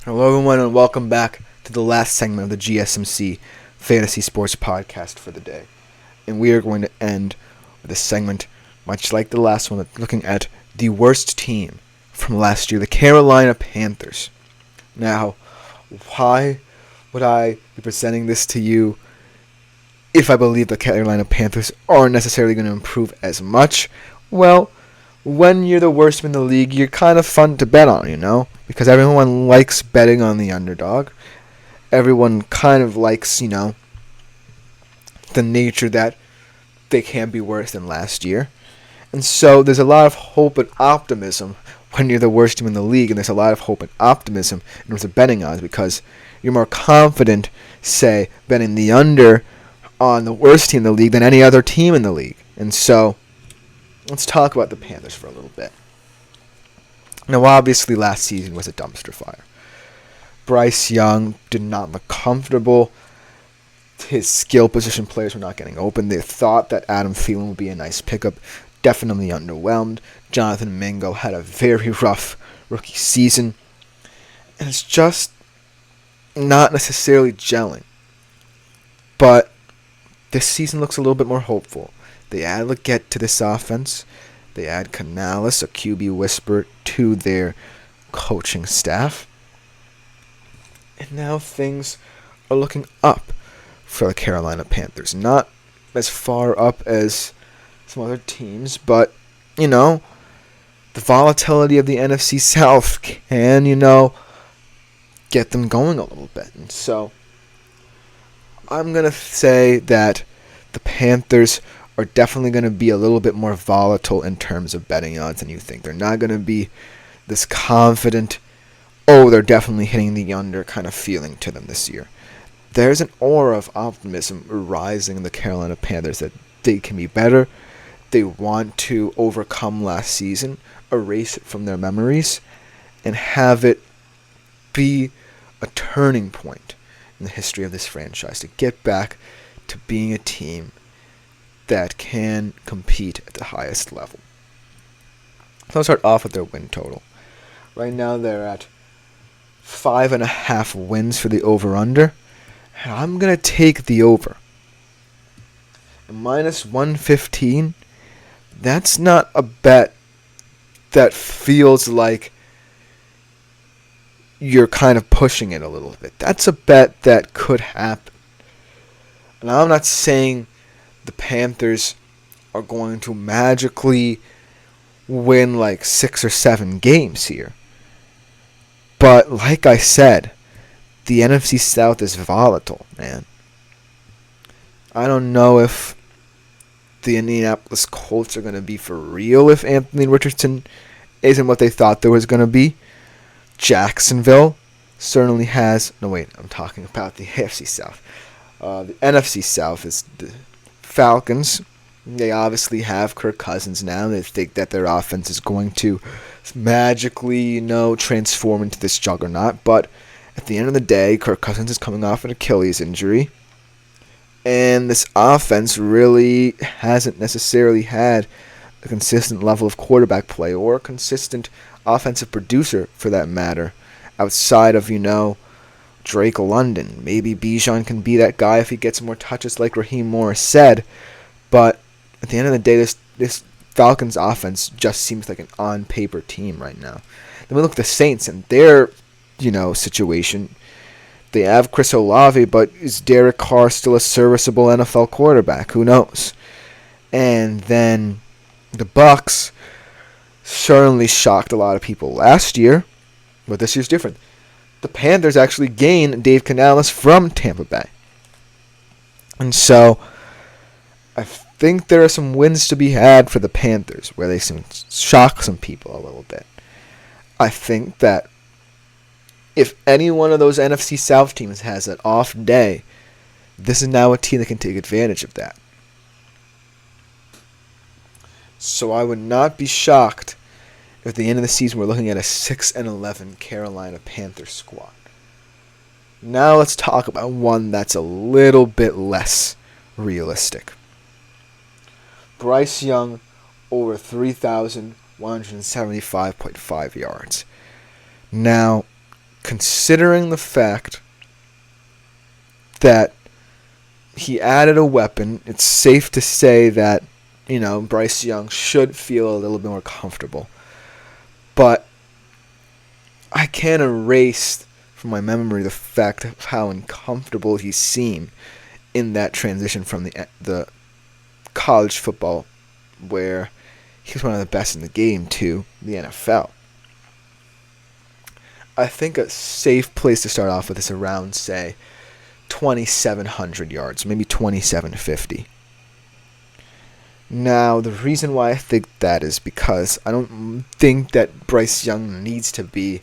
Hello, everyone, and welcome back to the last segment of the GSMC Fantasy Sports Podcast for the day. And we are going to end with a segment, much like the last one, looking at the worst team from last year, the Carolina Panthers. Now, why would I be presenting this to you if I believe the Carolina Panthers aren't necessarily going to improve as much? Well, when you're the worst in the league, you're kind of fun to bet on, because everyone likes betting on the underdog. Everyone kind of likes, the nature that they can be worse than last year. And so there's a lot of hope and optimism when you're the worst team in the league, and there's a lot of hope and optimism in terms of betting odds because you're more confident, say, betting the under on the worst team in the league than any other team in the league. And so let's talk about the Panthers for a little bit. Now, obviously, last season was a dumpster fire. Bryce Young did not look comfortable. His skill position players were not getting open. They thought that Adam Thielen would be a nice pickup. Definitely underwhelmed. Jonathan Mingo had a very rough rookie season. And it's just not necessarily gelling. But this season looks a little bit more hopeful. They add Leggett to this offense. They add Canales, a QB whisperer, to their coaching staff. And now things are looking up for the Carolina Panthers. Not as far up as some other teams, but, the volatility of the NFC South can, get them going a little bit. And so I'm going to say that the Panthers are definitely going to be a little bit more volatile in terms of betting odds than you think. They're not going to be this confident, they're definitely hitting the under kind of feeling to them this year. There's an aura of optimism rising in the Carolina Panthers that they can be better. They want to overcome last season, erase it from their memories, and have it be a turning point in the history of this franchise to get back to being a team that can compete at the highest level. So let's start off with their win total. Right now they're at 5.5 wins for the over-under. And I'm going to take the over. And minus 115, that's not a bet that feels like you're kind of pushing it a little bit. That's a bet that could happen. And I'm not saying the Panthers are going to magically win like 6 or 7 games here. But like I said, the NFC South is volatile, man. I don't know if the Indianapolis Colts are going to be for real if Anthony Richardson isn't what they thought there was going to be. Jacksonville certainly has... No, wait, I'm talking about the AFC South. The NFC South is the Falcons. They obviously have Kirk Cousins now. They think that their offense is going to magically, transform into this juggernaut. But at the end of the day, Kirk Cousins is coming off an Achilles injury. And this offense really hasn't necessarily had a consistent level of quarterback play or a consistent offensive producer, for that matter, outside of, Drake London. Maybe Bijan can be that guy if he gets more touches like Raheem Morris said. But at the end of the day, this Falcons offense just seems like an on-paper team right now. Then we look at the Saints and their, situation. They have Chris Olave, but is Derek Carr still a serviceable NFL quarterback? Who knows? And then the Bucs certainly shocked a lot of people last year, but this year's different. The Panthers actually gained Dave Canales from Tampa Bay. And so I think there are some wins to be had for the Panthers where they can shock some people a little bit. I think that if any one of those NFC South teams has an off day, this is now a team that can take advantage of that. So I would not be shocked if at the end of the season we're looking at a 6-11 Carolina Panthers squad. Now let's talk about one that's a little bit less realistic. Bryce Young over 3,175.5 yards. Now, considering the fact that he added a weapon, it's safe to say that, Bryce Young should feel a little bit more comfortable. But I can't erase from my memory the fact of how uncomfortable he seemed in that transition from the college football, where he was one of the best in the game, to the NFL. I think a safe place to start off with is around, say, 2,700 yards, maybe 2,750. Now, the reason why I think that is because I don't think that Bryce Young needs to be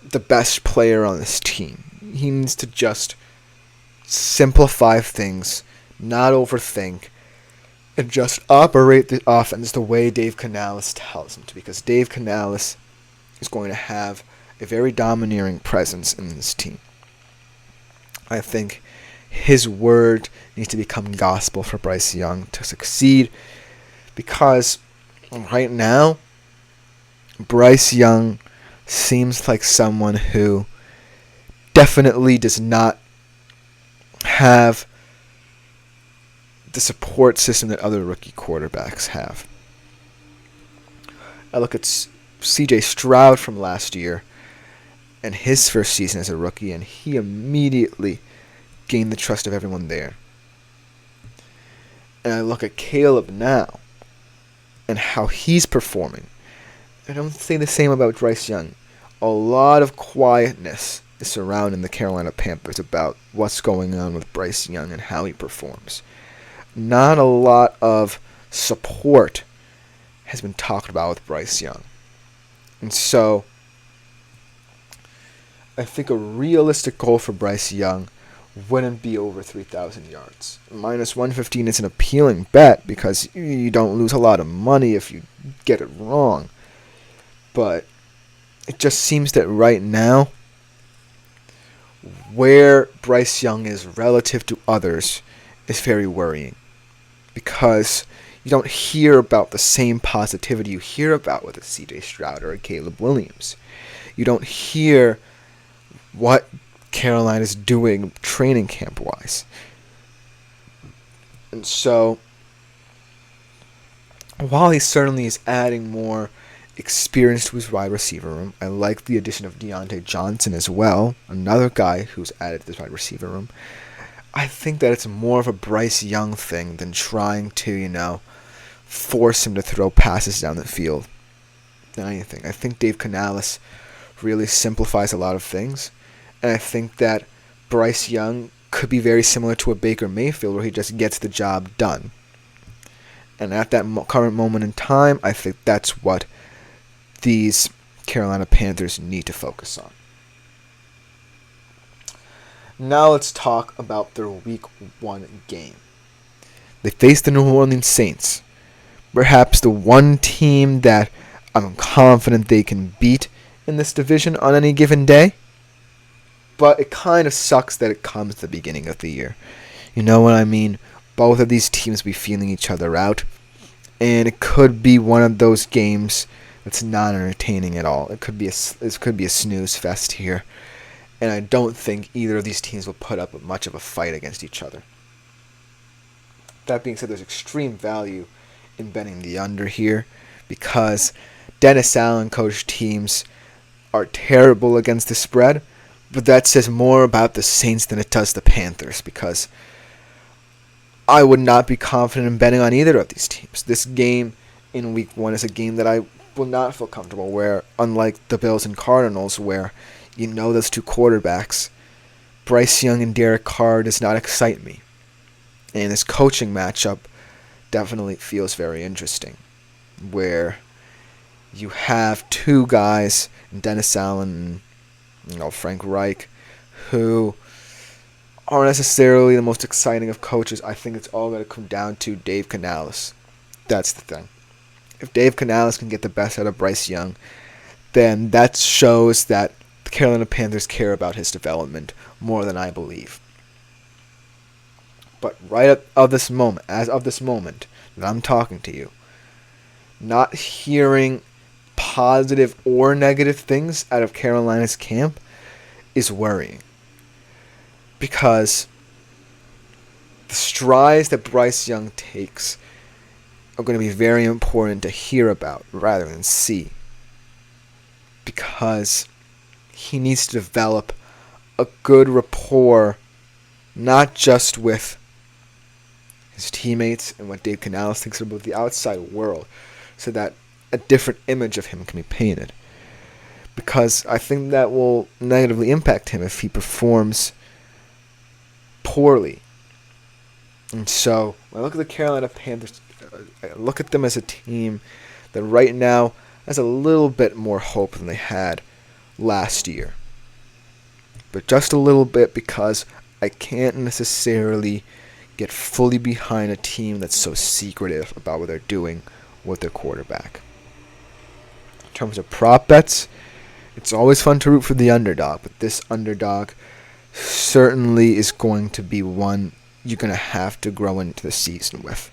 the best player on this team. He needs to just simplify things, not overthink, and just operate the offense the way Dave Canales tells him to, because Dave Canales is going to have a very domineering presence in this team. I think his word needs to become gospel for Bryce Young to succeed, because right now, Bryce Young seems like someone who definitely does not have the support system that other rookie quarterbacks have. I look at CJ Stroud from last year and his first season as a rookie, and he immediately gained the trust of everyone there. And I look at Caleb now and how he's performing. I don't say the same about Bryce Young. A lot of quietness is surrounding the Carolina Panthers about what's going on with Bryce Young and how he performs. Not a lot of support has been talked about with Bryce Young. And so, I think a realistic goal for Bryce Young wouldn't be over 3,000 yards. Minus 115 is an appealing bet because you don't lose a lot of money if you get it wrong. But it just seems that right now, where Bryce Young is relative to others is very worrying, because you don't hear about the same positivity you hear about with a CJ Stroud or a Caleb Williams. You don't hear what Carolina's doing training camp-wise. And so, while he certainly is adding more experience to his wide receiver room, I like the addition of Deontay Johnson as well, another guy who's added to this wide receiver room. I think that it's more of a Bryce Young thing than trying to, force him to throw passes down the field than anything. I think Dave Canales really simplifies a lot of things, and I think that Bryce Young could be very similar to a Baker Mayfield, where he just gets the job done. And at that current moment in time, I think that's what these Carolina Panthers need to focus on. Now let's talk about their Week 1 game. They face the New Orleans Saints, perhaps the one team that I'm confident they can beat in this division on any given day. But it kind of sucks that it comes at the beginning of the year. You know what I mean? Both of these teams be feeling each other out, and it could be one of those games that's not entertaining at all. It could be a snooze fest here, and I don't think either of these teams will put up much of a fight against each other. That being said, there's extreme value in betting the under here, because Dennis Allen coached teams are terrible against the spread, but that says more about the Saints than it does the Panthers, because I would not be confident in betting on either of these teams. This game in Week 1 is a game that I will not feel comfortable, where, unlike the Bills and Cardinals, where those two quarterbacks, Bryce Young and Derek Carr, does not excite me. And this coaching matchup definitely feels very interesting, where you have two guys, Dennis Allen and Frank Reich, who aren't necessarily the most exciting of coaches. I think it's all going to come down to Dave Canales. That's the thing. If Dave Canales can get the best out of Bryce Young, then that shows that the Carolina Panthers care about his development more than I believe. But as of this moment that I'm talking to you, not hearing positive or negative things out of Carolina's camp is worrying. Because the strides that Bryce Young takes are going to be very important to hear about rather than see. Because he needs to develop a good rapport, not just with his teammates and what Dave Canales thinks about the outside world, so that a different image of him can be painted. Because I think that will negatively impact him if he performs poorly. And so, when I look at the Carolina Panthers, I look at them as a team that right now has a little bit more hope than they had last year. But just a little bit, because I can't necessarily get fully behind a team that's so secretive about what they're doing with their quarterback. In terms of prop bets, it's always fun to root for the underdog, but this underdog certainly is going to be one you're going to have to grow into the season with.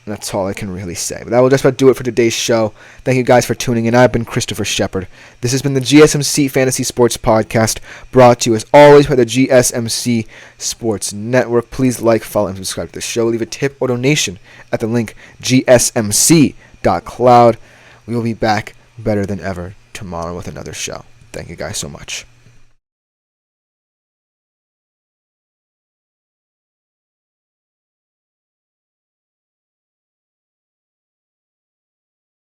And that's all I can really say. But that will just about do it for today's show. Thank you guys for tuning in. I've been Christopher Shepard. This has been the GSMC Fantasy Sports Podcast, brought to you as always by the GSMC Sports Network. Please like, follow, and subscribe to the show. Leave a tip or donation at the link gsmc.cloud. We will be back better than ever tomorrow with another show. Thank you guys so much.